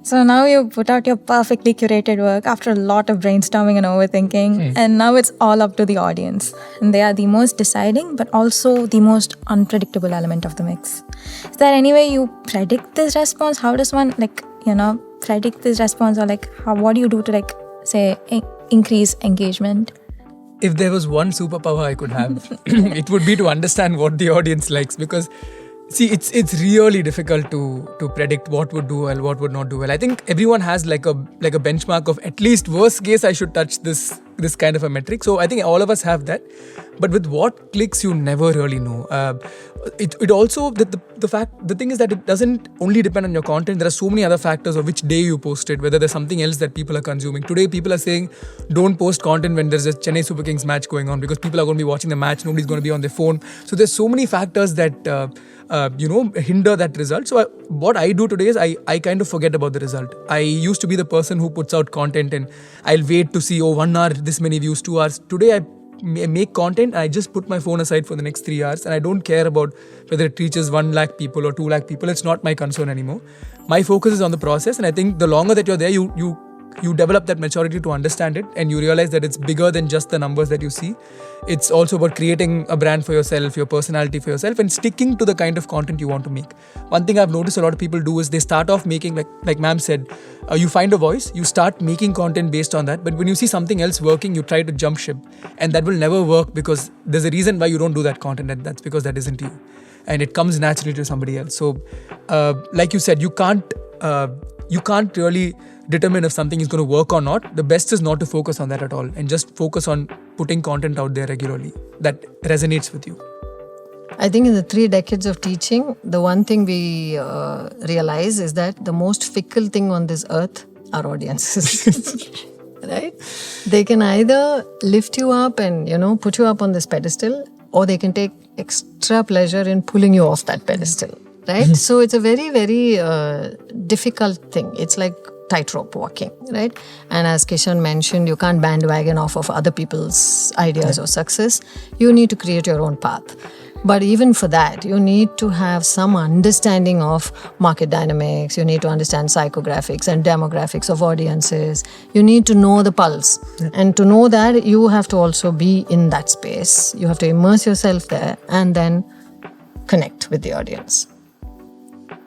So now you put out your perfectly curated work after a lot of brainstorming and overthinking, and now it's all up to the audience. And they are the most deciding, but also the most unpredictable element of the mix. Is there any way you predict this response? How does one, predict this response, or what do you do to, say, increase engagement? If there was one superpower I could have, it would be to understand what the audience likes, because see, it's really difficult to predict what would do well, what would not do well. I think everyone has like a benchmark of at least worst case I should touch this kind of a metric. So I think all of us have that. But with what clicks, you never really know. It also the thing is that it doesn't only depend on your content. There are so many other factors of which day you post it, whether there's something else that people are consuming. Today, people are saying don't post content when there's a Chennai Super Kings match going on, because people are going to be watching the match. Nobody's going to be on their phone. So there's so many factors that hinder that result. So what I do today is I kind of forget about the result. I used to be the person who puts out content and I'll wait to see 1 hour, this many views, 2 hours. Today I make content, I just put my phone aside for the next 3 hours, and I don't care about whether it reaches 1 lakh people or 2 lakh people. It's not my concern anymore. My focus is on the process, and I think the longer that you're there, you develop that maturity to understand it, and you realize that it's bigger than just the numbers that you see. It's also about creating a brand for yourself, your personality for yourself, and sticking to the kind of content you want to make. One thing I've noticed a lot of people do is they start off making, like ma'am said, you find a voice, you start making content based on that, but when you see something else working, you try to jump ship, and that will never work, because there's a reason why you don't do that content, and that's because that isn't you, and it comes naturally to somebody else. So like you said, you can't really determine if something is going to work or not. The best is not to focus on that at all, and just focus on putting content out there regularly that resonates with you. I think in the 3 decades of teaching, the one thing we realize is that the most fickle thing on this earth are audiences. Right? They can either lift you up and, put you up on this pedestal, or they can take extra pleasure in pulling you off that pedestal. Right? So it's a very, very difficult thing. It's like tightrope walking, right? And as Kishen mentioned, you can't bandwagon off of other people's ideas or success. You need to create your own path. But even for that, you need to have some understanding of market dynamics. You need to understand psychographics and demographics of audiences. You need to know the pulse. And to know that, you have to also be in that space. You have to immerse yourself there and then connect with the audience.